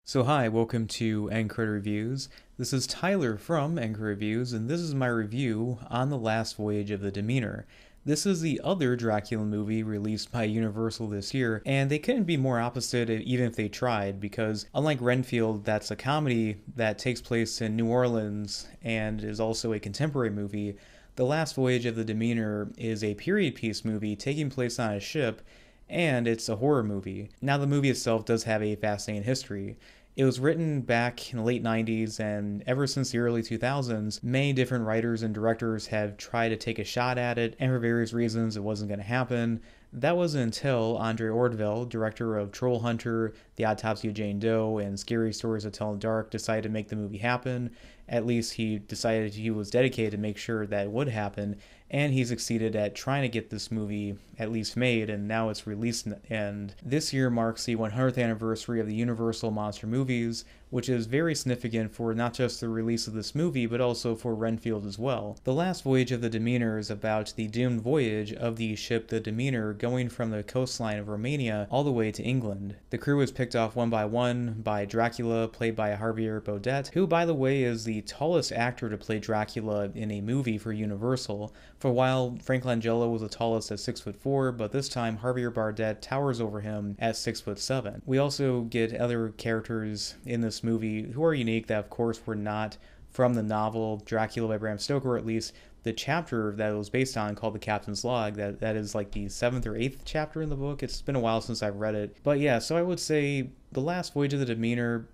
So hi, welcome to Anchor Reviews. This is Tyler from Anchor Reviews, and this is my review on The Last Voyage of the Demeter. This is the other Dracula movie released by Universal this year, and they couldn't be more opposite even if they tried, because unlike Renfield, that's a comedy that takes place in New Orleans and is also a contemporary movie, The Last Voyage of the Demeter is a period piece movie taking place on a ship, and it's a horror movie. Now, the movie itself does have a fascinating history. It was written back in the late 90s, and ever since the early 2000s, many different writers and directors have tried to take a shot at it, and for various reasons, it wasn't going to happen. That wasn't until Andre Ordville, director of Troll Hunter, The Autopsy of Jane Doe, and Scary Stories to Tell in the Dark, decided to make the movie happen. At least he decided he was dedicated to make sure that it would happen, and he succeeded at trying to get this movie at least made, and now it's released. And this year marks the 100th anniversary of the Universal Monster movies, which is very significant for not just the release of this movie, but also for Renfield as well. The Last Voyage of the Demeter is about the doomed voyage of the ship the Demeter going from the coastline of Romania all the way to England. The crew was picked off one by Dracula, played by Javier Bodet, who, by the way, is the tallest actor to play Dracula in a movie for Universal. For a while, Frank Langella was the tallest at 6'4", but this time Javier Bardem towers over him at 6'7". We also get other characters in this movie who are unique that, of course, were not from the novel Dracula by Bram Stoker, or at least the chapter that it was based on, called The Captain's Log. That is like the 7th or 8th chapter in the book. It's been a while since I've read it. But yeah, so I would say The Last Voyage of the Demeter,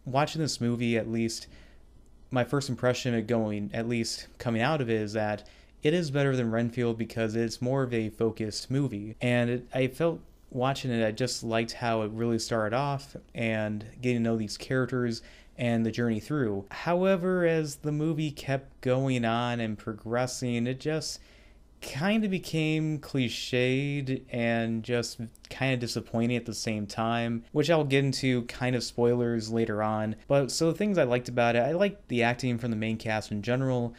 watching this movie, at least my first impression of coming out of it is that it is better than Renfield because it's more of a focused movie. And I felt watching it, I just liked how it really started off and getting to know these characters and the journey through. However, as the movie kept going on and progressing, it just kind of became cliched and just kind of disappointing at the same time, which I'll get into kind of spoilers later on. But so the things I liked about it, I liked the acting from the main cast in general,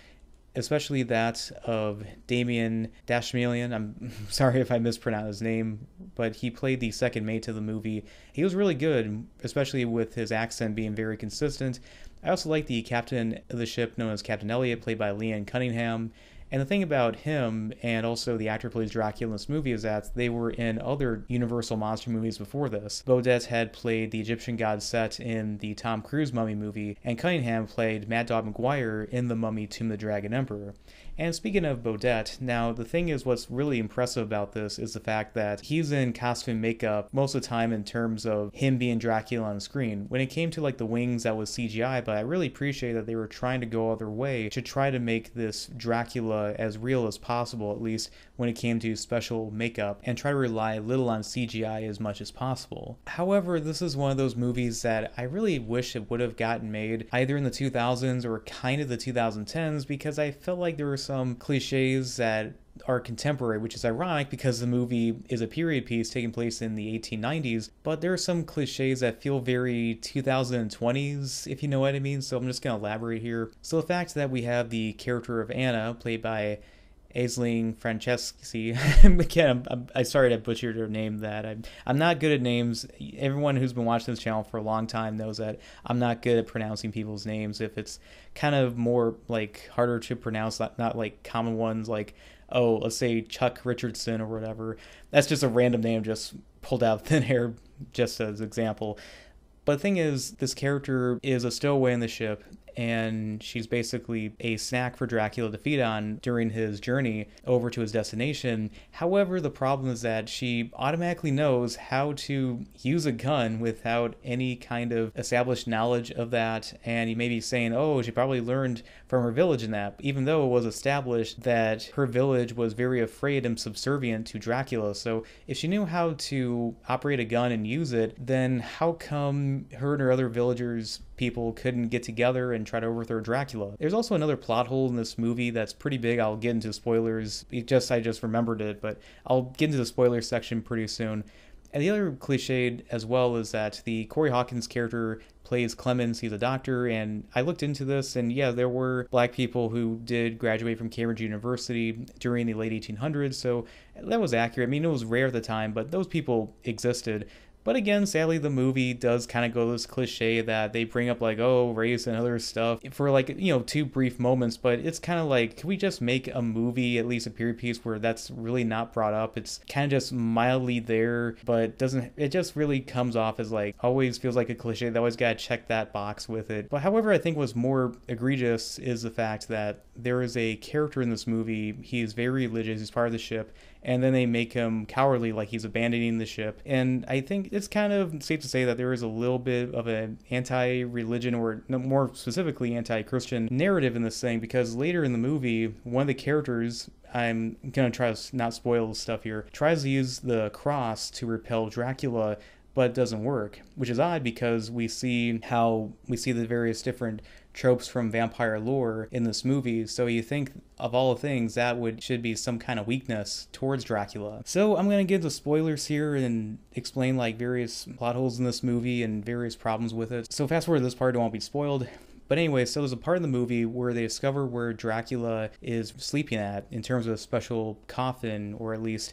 especially that of Damien Dashmelian. I'm sorry if I mispronounce his name, but he played the second mate to the movie. He was really good, especially with his accent being very consistent. I also like the captain of the ship, known as Captain Elliot, played by Leanne Cunningham. And the thing about him, and also the actor who plays Dracula in this movie, is that they were in other Universal monster movies before this. Bodet had played the Egyptian god Set in the Tom Cruise Mummy movie, and Cunningham played Mad Dog McGuire in The Mummy Tomb of the Dragon Emperor. And speaking of Bodet, now the thing is, what's really impressive about this is the fact that he's in costume makeup most of the time in terms of him being Dracula on screen. When it came to like the wings, that was CGI, but I really appreciate that they were trying to go other way to try to make this Dracula as real as possible, at least when it came to special makeup, and try to rely little on CGI as much as possible. However, this is one of those movies that I really wish it would have gotten made either in the 2000s or kind of the 2010s, because I felt like there were some cliches that are contemporary, which is ironic because the movie is a period piece taking place in the 1890s, but there are some cliches that feel very 2020s, if you know what I mean, so I'm just going to elaborate here. So the fact that we have the character of Anna, played by Aisling Franceschi. Again, I sorry to butcher her name. I'm not good at names. Everyone who's been watching this channel for a long time knows that I'm not good at pronouncing people's names. If it's kind of more like harder to pronounce, not like common ones like, oh, let's say Chuck Richardson or whatever. That's just a random name just pulled out of thin air, just as an example. But the thing is, this character is a stowaway in the ship, and she's basically a snack for Dracula to feed on during his journey over to his destination. However, the problem is that she automatically knows how to use a gun without any kind of established knowledge of that, and you may be saying, oh, she probably learned from her village in that, even though it was established that her village was very afraid and subservient to Dracula. So if she knew how to operate a gun and use it, then how come her and her other villagers people couldn't get together and try to overthrow Dracula? There's also another plot hole in this movie that's pretty big. I'll get into spoilers. I just remembered it, but I'll get into the spoiler section pretty soon. And the other cliched as well is that the Corey Hawkins character plays Clemens. He's a doctor, and I looked into this, and yeah, there were black people who did graduate from Cambridge University during the late 1800s, so that was accurate. I mean, it was rare at the time, but those people existed. But again, sadly, the movie does kind of go this cliche that they bring up like, oh, race and other stuff for like, two brief moments. But it's kind of like, can we just make a movie, at least a period piece, where that's really not brought up? It's kind of just mildly there, but doesn't, it just really comes off as like, always feels like a cliche. They always got to check that box with it. But however, I think what's more egregious is the fact that there is a character in this movie. He's very religious, he's part of the ship, and then they make him cowardly, like he's abandoning the ship. And I think it's kind of safe to say that there is a little bit of an anti-religion, or more specifically anti-Christian narrative in this thing, because later in the movie, one of the characters, I'm gonna try to not spoil stuff here, tries to use the cross to repel Dracula, but it doesn't work, which is odd because we see the various different tropes from vampire lore in this movie, so you think of all things that should be some kind of weakness towards Dracula. So I'm gonna get into spoilers here and explain like various plot holes in this movie and various problems with it. So fast forward to this part, it won't be spoiled. But anyway, so there's a part in the movie where they discover where Dracula is sleeping at in terms of a special coffin, or at least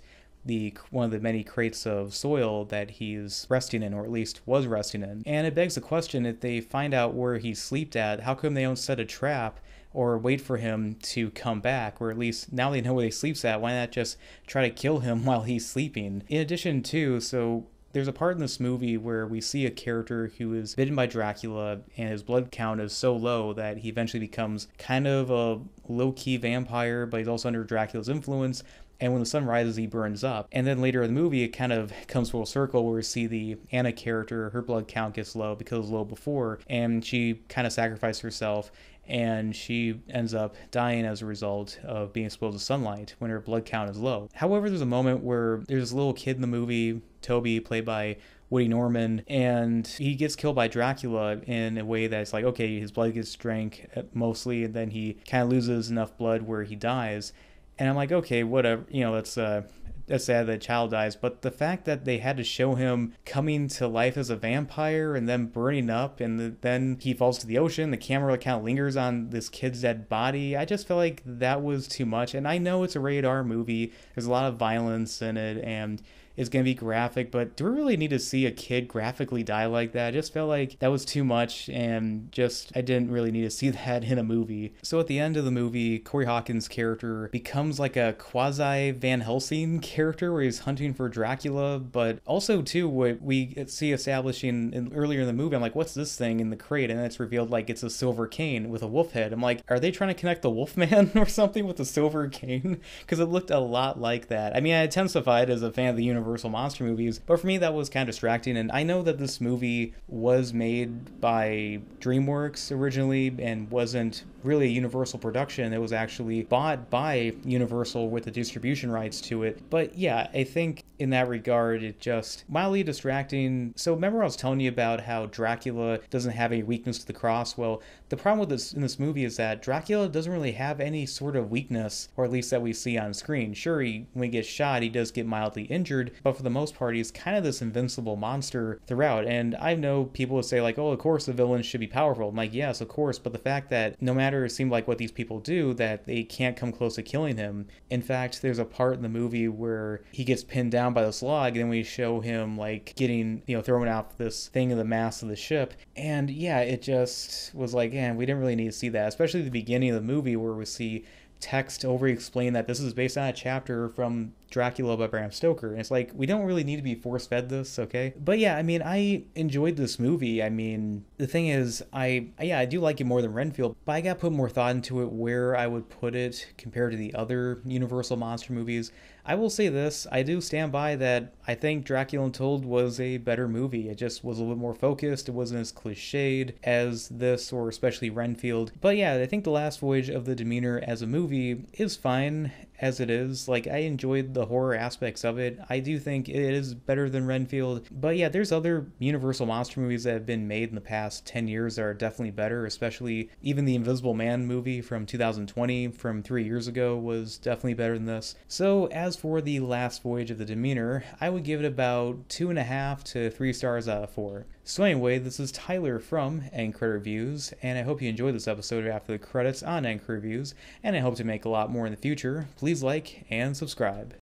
one of the many crates of soil that he's resting in, or at least was resting in. And it begs the question, if they find out where he slept at, how come they don't set a trap or wait for him to come back? Or at least now they know where he sleeps at, why not just try to kill him while he's sleeping? In addition to, so there's a part in this movie where we see a character who is bitten by Dracula and his blood count is so low that he eventually becomes kind of a low-key vampire, but he's also under Dracula's influence. And when the sun rises, he burns up. And then later in the movie, it kind of comes full circle where we see the Anna character, her blood count gets low because it was low before, and she kind of sacrificed herself, and she ends up dying as a result of being exposed to sunlight when her blood count is low. However, there's a moment where there's this little kid in the movie, Toby, played by Woody Norman, and he gets killed by Dracula in a way that's like, okay, his blood gets drank mostly, and then he kind of loses enough blood where he dies. And I'm like, okay, whatever, that's sad that a child dies, but the fact that they had to show him coming to life as a vampire and then burning up, and then he falls to the ocean, the camera kind of lingers on this kid's dead body, I just felt like that was too much. And I know it's a rated R movie, there's a lot of violence in it, and it's going to be graphic, but do we really need to see a kid graphically die like that? I just felt like that was too much, and I didn't really need to see that in a movie. So at the end of the movie, Corey Hawkins' character becomes like a quasi Van Helsing character where he's hunting for Dracula, but also too what we see establishing earlier in the movie, I'm like, what's this thing in the crate? And it's revealed like it's a silver cane with a wolf head. I'm like, are they trying to connect the Wolfman or something with the silver cane? Because it looked a lot like that. I mean, I intensified as a fan of the Universal monster movies, but for me that was kind of distracting. And I know that this movie was made by DreamWorks originally and wasn't really a Universal production. It was actually bought by Universal with the distribution rights to it. But yeah, I think in that regard it just mildly distracting. So remember I was telling you about how Dracula doesn't have any weakness to the cross? Well, the problem with this in this movie is that Dracula doesn't really have any sort of weakness, or at least that we see on screen. Sure, when he gets shot, he does get mildly injured, but for the most part, he's kind of this invincible monster throughout. And I know people would say like, oh, of course the villains should be powerful. I'm like, yes, of course, but the fact that no matter it seemed like what these people do, that they can't come close to killing him. In fact, there's a part in the movie where he gets pinned down by this log, and then we show him like getting, thrown out this thing in the mast of the ship. And yeah, it just was like, we didn't really need to see that, especially at the beginning of the movie where we see text over explain that this is based on a chapter from Dracula by Bram Stoker. And it's like, we don't really need to be force-fed this, okay? But yeah, I mean, I enjoyed this movie. I mean, the thing is, I do like it more than Renfield, but I got put more thought into it where I would put it compared to the other Universal monster movies. I will say this, I do stand by that I think Dracula Untold was a better movie. It just was a little bit more focused. It wasn't as cliched as this, or especially Renfield. But yeah, I think The Last Voyage of the Demeter as a movie is fine as it is. Like, I enjoyed the horror aspects of it. I do think it is better than Renfield. But yeah, there's other Universal monster movies that have been made in the past 10 years that are definitely better, especially even the Invisible Man movie from 2020 from 3 years ago was definitely better than this. So as for The Last Voyage of the Demeter, I would give it about 2.5 to 3 stars out of 4. So anyway, this is Tyler from Anchor Reviews, and I hope you enjoyed this episode after the credits on Anchor Reviews, and I hope to make a lot more in the future. Please like and subscribe.